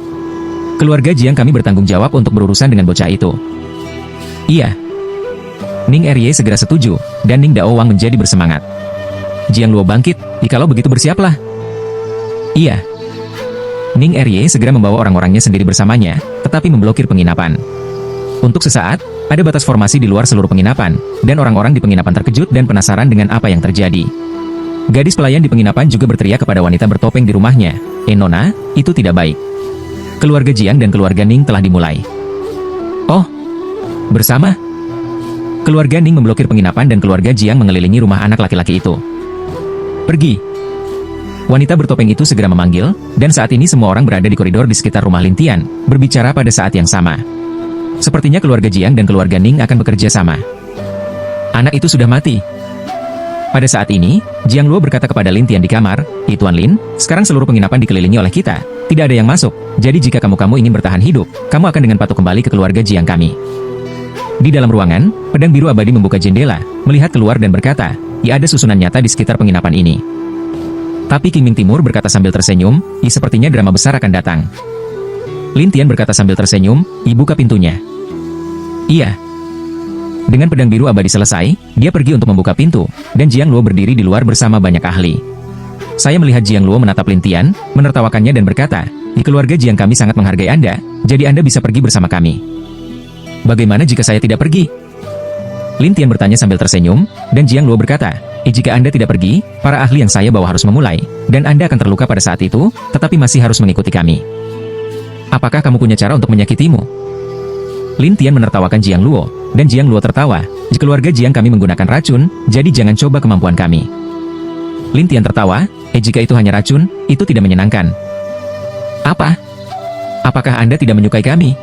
Keluarga Jiang kami bertanggung jawab untuk berurusan dengan bocah itu. Iya. Ning Erye segera setuju, dan Ning Dao Wang menjadi bersemangat. Jiang Luo bangkit, kalau begitu bersiaplah. Iya. Ning Erye segera membawa orang-orangnya sendiri bersamanya, tetapi memblokir penginapan. Untuk sesaat, ada batas formasi di luar seluruh penginapan, dan orang-orang di penginapan terkejut dan penasaran dengan apa yang terjadi. Gadis pelayan di penginapan juga berteriak kepada wanita bertopeng di rumahnya, Nona, itu tidak baik. Keluarga Jiang dan keluarga Ning telah dimulai. Oh, bersama? Keluarga Ning memblokir penginapan dan keluarga Jiang mengelilingi rumah anak laki-laki itu. Pergi. Wanita bertopeng itu segera memanggil, dan saat ini semua orang berada di koridor di sekitar rumah Lin Tian, berbicara pada saat yang sama. Sepertinya keluarga Jiang dan keluarga Ning akan bekerja sama. Anak itu sudah mati. Pada saat ini, Jiang Luo berkata kepada Lin Tian di kamar, Tuan Lin, sekarang seluruh penginapan dikelilingi oleh kita. Tidak ada yang masuk, jadi jika kamu ingin bertahan hidup, kamu akan dengan patuh kembali ke keluarga Jiang kami. Di dalam ruangan, pedang biru abadi membuka jendela, melihat keluar dan berkata, ada susunan nyata di sekitar penginapan ini. Tapi Qingming Timur berkata sambil tersenyum, sepertinya drama besar akan datang. Lin Tian berkata sambil tersenyum, buka pintunya. Iya. Dengan pedang biru abadi selesai, dia pergi untuk membuka pintu, dan Jiang Luo berdiri di luar bersama banyak ahli. Saya melihat Jiang Luo menatap Lin Tian, menertawakannya dan berkata, keluarga Jiang kami sangat menghargai Anda, jadi Anda bisa pergi bersama kami. Bagaimana jika saya tidak pergi? Lin Tian bertanya sambil tersenyum, dan Jiang Luo berkata, jika Anda tidak pergi, para ahli yang saya bawa harus memulai, dan Anda akan terluka pada saat itu, tetapi masih harus mengikuti kami. Apakah kamu punya cara untuk menyakitimu? Lin Tian menertawakan Jiang Luo, dan Jiang Luo tertawa, keluarga Jiang kami menggunakan racun, jadi jangan coba kemampuan kami. Lin Tian tertawa, jika itu hanya racun, itu tidak menyenangkan. Apa? Apakah Anda tidak menyukai kami?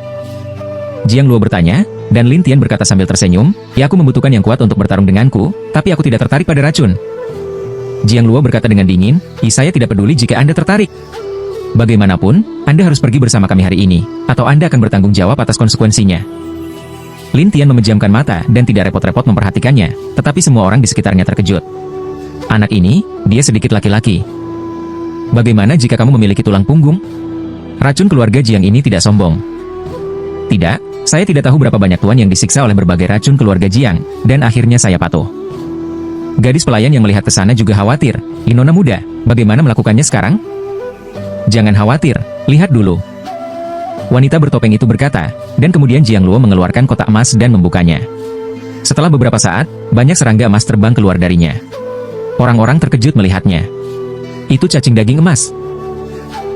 Jiang Luo bertanya, dan Lin Tian berkata sambil tersenyum, aku membutuhkan yang kuat untuk bertarung denganku, tapi aku tidak tertarik pada racun. Jiang Luo berkata dengan dingin, saya tidak peduli jika Anda tertarik. Bagaimanapun, Anda harus pergi bersama kami hari ini, atau Anda akan bertanggung jawab atas konsekuensinya. Lin Tian memejamkan mata dan tidak repot-repot memperhatikannya, tetapi semua orang di sekitarnya terkejut. Anak ini, dia sedikit laki-laki. Bagaimana jika kamu memiliki tulang punggung? Racun keluarga Jiang ini tidak sombong. Tidak, saya tidak tahu berapa banyak tuan yang disiksa oleh berbagai racun keluarga Jiang, dan akhirnya saya patuh. Gadis pelayan yang melihat ke sana juga khawatir, Nona muda, bagaimana melakukannya sekarang? Jangan khawatir, lihat dulu. Wanita bertopeng itu berkata, dan kemudian Jiang Luo mengeluarkan kotak emas dan membukanya. Setelah beberapa saat, banyak serangga emas terbang keluar darinya. Orang-orang terkejut melihatnya. Itu cacing daging emas.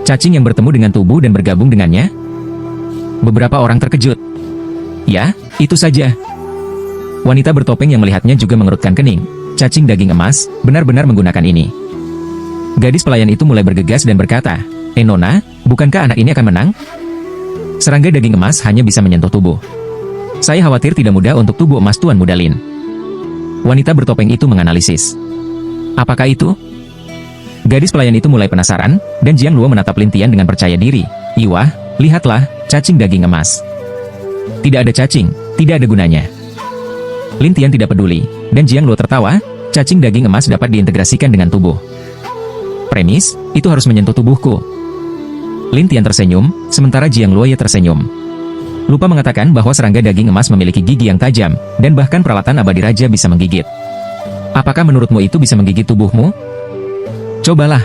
Cacing yang bertemu dengan tubuh dan bergabung dengannya? Beberapa orang terkejut. Ya, itu saja. Wanita bertopeng yang melihatnya juga mengerutkan kening. Cacing daging emas, benar-benar menggunakan ini. Gadis pelayan itu mulai bergegas dan berkata, Nona, bukankah anak ini akan menang? Serangga daging emas hanya bisa menyentuh tubuh. Saya khawatir tidak mudah untuk tubuh emas Tuan Muda Lin. Wanita bertopeng itu menganalisis. Apakah itu? Gadis pelayan itu mulai penasaran, dan Jiang Luo menatap Lin Tian dengan percaya diri. Iwah, lihatlah, cacing daging emas. Tidak ada cacing, tidak ada gunanya. Lin Tian tidak peduli, dan Jiang Luo tertawa, cacing daging emas dapat diintegrasikan dengan tubuh. Premis, itu harus menyentuh tubuhku. Lin Tian tersenyum, sementara Jiang Luo tersenyum. Lupa mengatakan bahwa serangga daging emas memiliki gigi yang tajam, dan bahkan peralatan abadi raja bisa menggigit. Apakah menurutmu itu bisa menggigit tubuhmu? Cobalah.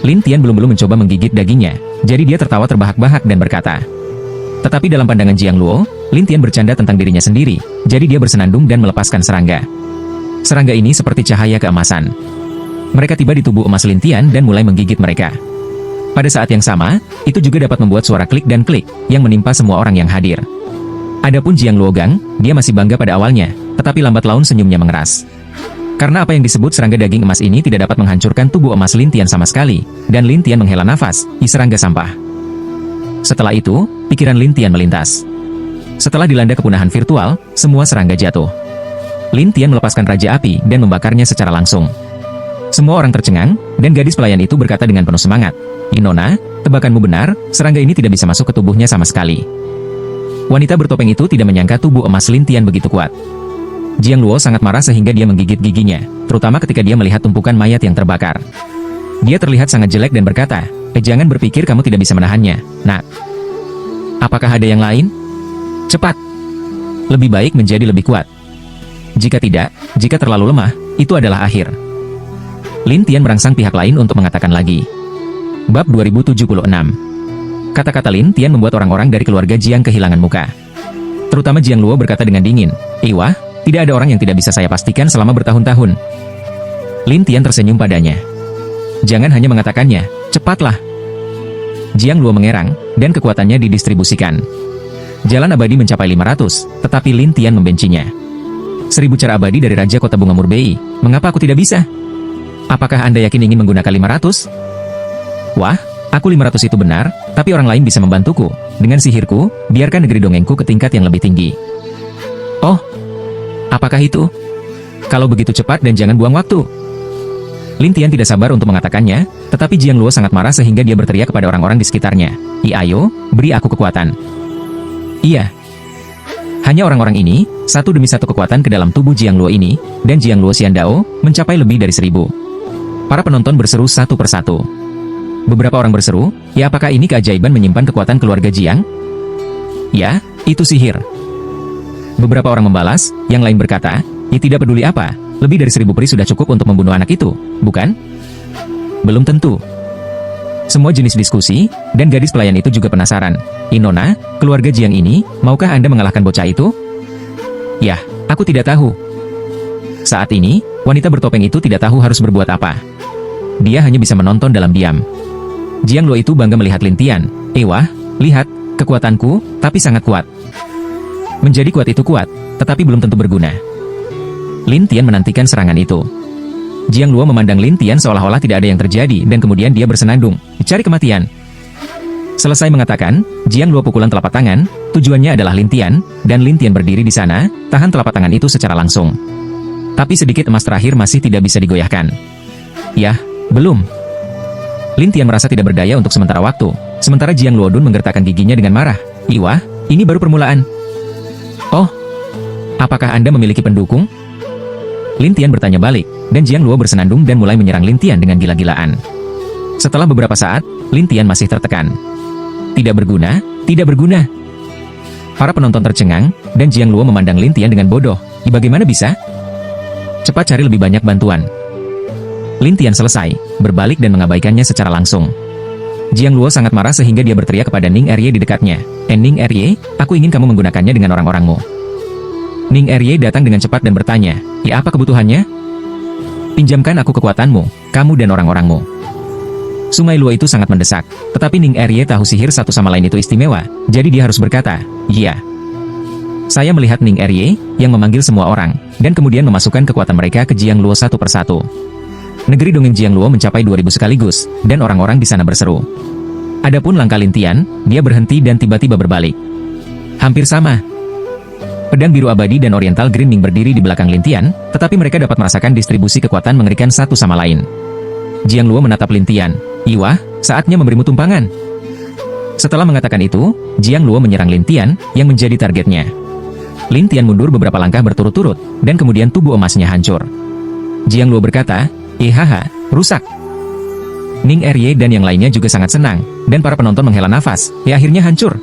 Lin Tian belum mencoba menggigit dagingnya, jadi dia tertawa terbahak-bahak dan berkata. Tetapi dalam pandangan Jiang Luo, Lin Tian bercanda tentang dirinya sendiri, jadi dia bersenandung dan melepaskan serangga. Serangga ini seperti cahaya keemasan. Mereka tiba di tubuh emas Lin Tian dan mulai menggigit mereka. Pada saat yang sama, itu juga dapat membuat suara klik dan klik, yang menimpa semua orang yang hadir. Adapun Jiang Luogang, dia masih bangga pada awalnya, tetapi lambat laun senyumnya mengeras. Karena apa yang disebut serangga daging emas ini tidak dapat menghancurkan tubuh emas Lin Tian sama sekali, dan Lin Tian menghela nafas, serangga sampah. Setelah itu, pikiran Lin Tian melintas. Setelah dilanda kepunahan virtual, semua serangga jatuh. Lin Tian melepaskan Raja Api dan membakarnya secara langsung. Semua orang tercengang, dan gadis pelayan itu berkata dengan penuh semangat, "Nona, tebakanmu benar, serangga ini tidak bisa masuk ke tubuhnya sama sekali." Wanita bertopeng itu tidak menyangka tubuh emas Lin Tian begitu kuat. Jiang Luo sangat marah sehingga dia menggigit giginya, terutama ketika dia melihat tumpukan mayat yang terbakar. Dia terlihat sangat jelek dan berkata, "Jangan berpikir kamu tidak bisa menahannya, nak. Apakah ada yang lain? Cepat! Lebih baik menjadi lebih kuat. Jika tidak, jika terlalu lemah, itu adalah akhir." Lin Tian merangsang pihak lain untuk mengatakan lagi. Bab 2076. Kata-kata Lin Tian membuat orang-orang dari keluarga Jiang kehilangan muka. Terutama Jiang Luo berkata dengan dingin, "Wah, tidak ada orang yang tidak bisa saya pastikan selama bertahun-tahun." Lin Tian tersenyum padanya. "Jangan hanya mengatakannya, cepatlah." Jiang Luo mengerang, dan kekuatannya didistribusikan. Jalan abadi mencapai 500, tetapi Lin Tian membencinya. 1000 cara abadi dari Raja Kota Bunga Murbei, mengapa aku tidak bisa? Apakah Anda yakin ingin menggunakan 500? Wah, aku 500 itu benar, tapi orang lain bisa membantuku. Dengan sihirku, biarkan negeri dongengku ke tingkat yang lebih tinggi. Oh, apakah itu? Kalau begitu cepat dan jangan buang waktu. Lin Tian tidak sabar untuk mengatakannya, tetapi Jiang Luo sangat marah sehingga dia berteriak kepada orang-orang di sekitarnya. Ayo, beri aku kekuatan." Iya. Hanya orang-orang ini, satu demi satu kekuatan ke dalam tubuh Jiang Luo ini, dan Jiang Luo Xiandao, mencapai lebih dari 1000. Para penonton berseru satu persatu. Beberapa orang berseru, "Ya, apakah ini keajaiban menyimpan kekuatan keluarga Jiang?" "Ya, itu sihir." Beberapa orang membalas, yang lain berkata, "Ya, tidak peduli apa, lebih dari 1000 peri sudah cukup untuk membunuh anak itu, bukan?" Belum tentu. Semua jenis diskusi, dan gadis pelayan itu juga penasaran. "Nona, keluarga Jiang ini, maukah Anda mengalahkan bocah itu?" "Yah, aku tidak tahu." Saat ini, wanita bertopeng itu tidak tahu harus berbuat apa. Dia hanya bisa menonton dalam diam. Jiang Luo itu bangga melihat Lin Tian. "Wah, lihat, kekuatanku, tapi sangat kuat." Menjadi kuat itu kuat, tetapi belum tentu berguna. Lin Tian menantikan serangan itu. Jiang Luo memandang Lin Tian seolah-olah tidak ada yang terjadi dan kemudian dia bersenandung, "Cari kematian." Selesai mengatakan, Jiang Luo pukulan telapak tangan, tujuannya adalah Lin Tian, dan Lin Tian berdiri di sana, tahan telapak tangan itu secara langsung. Tapi sedikit emas terakhir masih tidak bisa digoyahkan. Yah, belum. Lin Tian merasa tidak berdaya untuk sementara waktu, sementara Jiang Luodun menggertakkan giginya dengan marah. "Wah, ini baru permulaan." "Oh, apakah Anda memiliki pendukung?" Lin Tian bertanya balik, dan Jiang Luo bersenandung dan mulai menyerang Lin Tian dengan gila-gilaan. Setelah beberapa saat, Lin Tian masih tertekan. Tidak berguna, tidak berguna. Para penonton tercengang, dan Jiang Luo memandang Lin Tian dengan bodoh. Bagaimana bisa? Cepat cari lebih banyak bantuan. Lin Tian selesai, berbalik dan mengabaikannya secara langsung. Jiang Luo sangat marah sehingga dia berteriak kepada Ning Erye di dekatnya. Ning Erye, aku ingin kamu menggunakannya dengan orang-orangmu." Ning Erye datang dengan cepat dan bertanya, "Ya, apa kebutuhannya?" "Pinjamkan aku kekuatanmu, kamu dan orang-orangmu." Sungai Luo itu sangat mendesak, tetapi Ning Erye tahu sihir satu sama lain itu istimewa, jadi dia harus berkata, "Iya." Saya melihat Ning Erye, yang memanggil semua orang, dan kemudian memasukkan kekuatan mereka ke Jiang Luo satu persatu. Negeri dongeng Jiang Luo mencapai 2000 sekaligus, dan orang-orang di sana berseru. Adapun langkah Lin Tian, dia berhenti dan tiba-tiba berbalik. Hampir sama. Pedang biru abadi dan Oriental Green Ming berdiri di belakang Lin Tian, tetapi mereka dapat merasakan distribusi kekuatan mengerikan satu sama lain. Jiang Luo menatap Lin Tian. "Wah, saatnya memberimu tumpangan." Setelah mengatakan itu, Jiang Luo menyerang Lin Tian, yang menjadi targetnya. Lin Tian mundur beberapa langkah berturut-turut, dan kemudian tubuh emasnya hancur. Jiang Luo berkata, haha, rusak." Ning Erye dan yang lainnya juga sangat senang, dan para penonton menghela nafas, akhirnya hancur.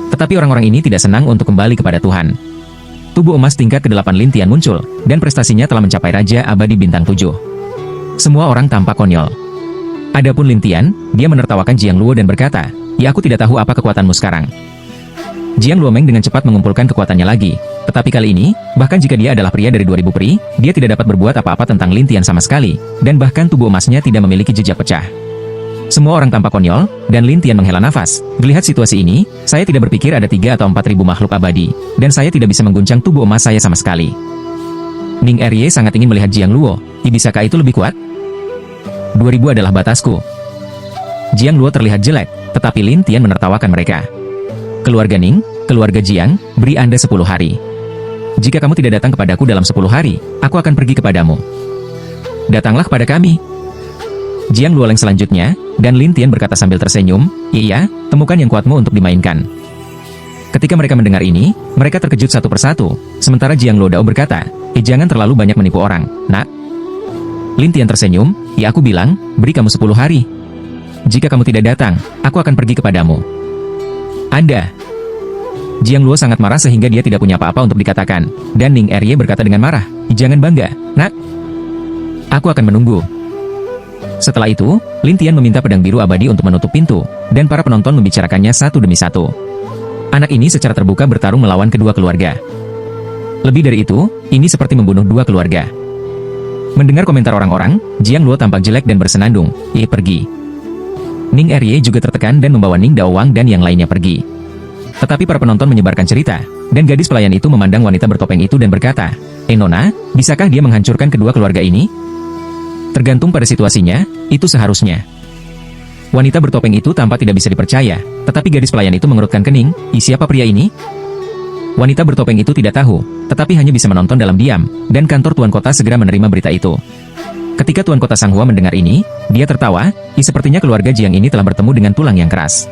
Tetapi orang-orang ini tidak senang untuk kembali kepada Tuhan. Tubuh emas tingkat ke-8 Lin Tian muncul, dan prestasinya telah mencapai Raja Abadi Bintang 7. Semua orang tampak konyol. Adapun Lin Tian, dia menertawakan Jiang Luo dan berkata, "Ya, aku tidak tahu apa kekuatanmu sekarang." Jiang Luomeng dengan cepat mengumpulkan kekuatannya lagi, tetapi kali ini, bahkan jika dia adalah pria dari 2000 peri, dia tidak dapat berbuat apa-apa tentang Lin Tian sama sekali, dan bahkan tubuh emasnya tidak memiliki jejak pecah. Semua orang tampak konyol, dan Lin Tian menghela nafas. Melihat situasi ini, saya tidak berpikir ada 3 atau 4 ribu makhluk abadi, dan saya tidak bisa mengguncang tubuh emas saya sama sekali. Ning Erye sangat ingin melihat Jiang Luo. Bisakah itu lebih kuat? 2000 adalah batasku. Jiang Luo terlihat jelek, tetapi Lin Tian menertawakan mereka. Keluarga Ning, keluarga Jiang, beri Anda 10 hari. Jika kamu tidak datang kepadaku dalam 10 hari, aku akan pergi kepadamu. Datanglah kepada kami. Jiang Luo Leng selanjutnya, dan Lin Tian berkata sambil tersenyum, iya, temukan yang kuatmu untuk dimainkan. Ketika mereka mendengar ini, mereka terkejut satu persatu, sementara Jiang Luo Dao berkata, jangan terlalu banyak menipu orang, nak. Lin Tian tersenyum, ya aku bilang, beri kamu 10 hari. Jika kamu tidak datang, aku akan pergi kepadamu. Anda. Jiang Luo sangat marah sehingga dia tidak punya apa-apa untuk dikatakan, dan Ning Erye berkata dengan marah, jangan bangga, nak. Aku akan menunggu. Setelah itu, Lin Tian meminta pedang biru abadi untuk menutup pintu, dan para penonton membicarakannya satu demi satu. Anak ini secara terbuka bertarung melawan kedua keluarga. Lebih dari itu, ini seperti membunuh dua keluarga. Mendengar komentar orang-orang, Jiang Luo tampak jelek dan bersenandung, pergi. Ning Erye juga tertekan dan membawa Ning Dao Wang dan yang lainnya pergi. Tetapi para penonton menyebarkan cerita, dan gadis pelayan itu memandang wanita bertopeng itu dan berkata, Nona, bisakah dia menghancurkan kedua keluarga ini? Tergantung pada situasinya, itu seharusnya. Wanita bertopeng itu tampak tidak bisa dipercaya, tetapi gadis pelayan itu mengerutkan kening, siapa pria ini? Wanita bertopeng itu tidak tahu, tetapi hanya bisa menonton dalam diam, dan kantor Tuan Kota segera menerima berita itu. Ketika Tuan Kota Sanghua mendengar ini, dia tertawa, sepertinya keluarga Jiang ini telah bertemu dengan tulang yang keras.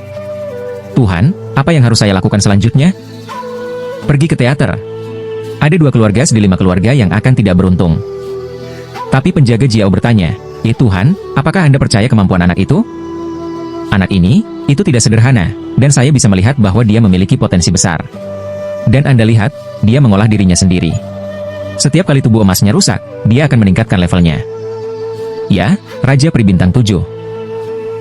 Tuhan, apa yang harus saya lakukan selanjutnya? Pergi ke teater. Ada 2 keluarga di 5 keluarga yang akan tidak beruntung. Tapi penjaga Jiao bertanya, Tuhan, apakah Anda percaya kemampuan anak itu? Anak ini, itu tidak sederhana, dan saya bisa melihat bahwa dia memiliki potensi besar. Dan Anda lihat, dia mengolah dirinya sendiri. Setiap kali tubuh emasnya rusak, dia akan meningkatkan levelnya. Ya, Raja Peri Bintang 7.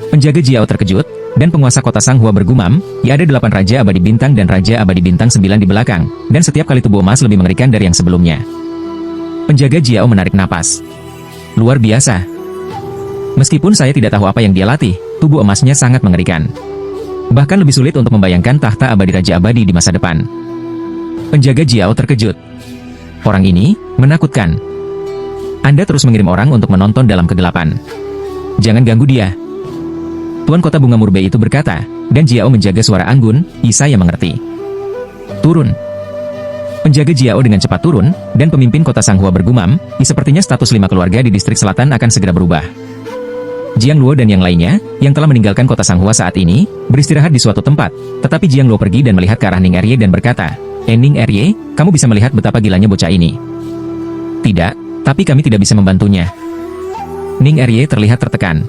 Penjaga Jiao terkejut, dan penguasa kota Sanghua bergumam, ada 8 Raja Abadi Bintang dan Raja Abadi Bintang 9 di belakang, dan setiap kali tubuh emas lebih mengerikan dari yang sebelumnya. Penjaga Jiao menarik napas. Luar biasa. Meskipun saya tidak tahu apa yang dia latih, tubuh emasnya sangat mengerikan. Bahkan lebih sulit untuk membayangkan tahta abadi Raja Abadi di masa depan. Penjaga Jiao terkejut. Orang ini menakutkan. Anda terus mengirim orang untuk menonton dalam kegelapan. Jangan ganggu dia. Tuan Kota Bunga Murbei itu berkata, dan Jiao menjaga suara anggun, saya mengerti. Turun. Penjaga Jiao dengan cepat turun, dan pemimpin kota Sanghua bergumam, sepertinya status 5 keluarga di distrik selatan akan segera berubah. Jiang Luo dan yang lainnya, yang telah meninggalkan kota Sanghua saat ini, beristirahat di suatu tempat, tetapi Jiang Luo pergi dan melihat ke arah Ning Erye dan berkata, Ning Erye, kamu bisa melihat betapa gilanya bocah ini. Tidak, tapi kami tidak bisa membantunya. Ning Erye terlihat tertekan.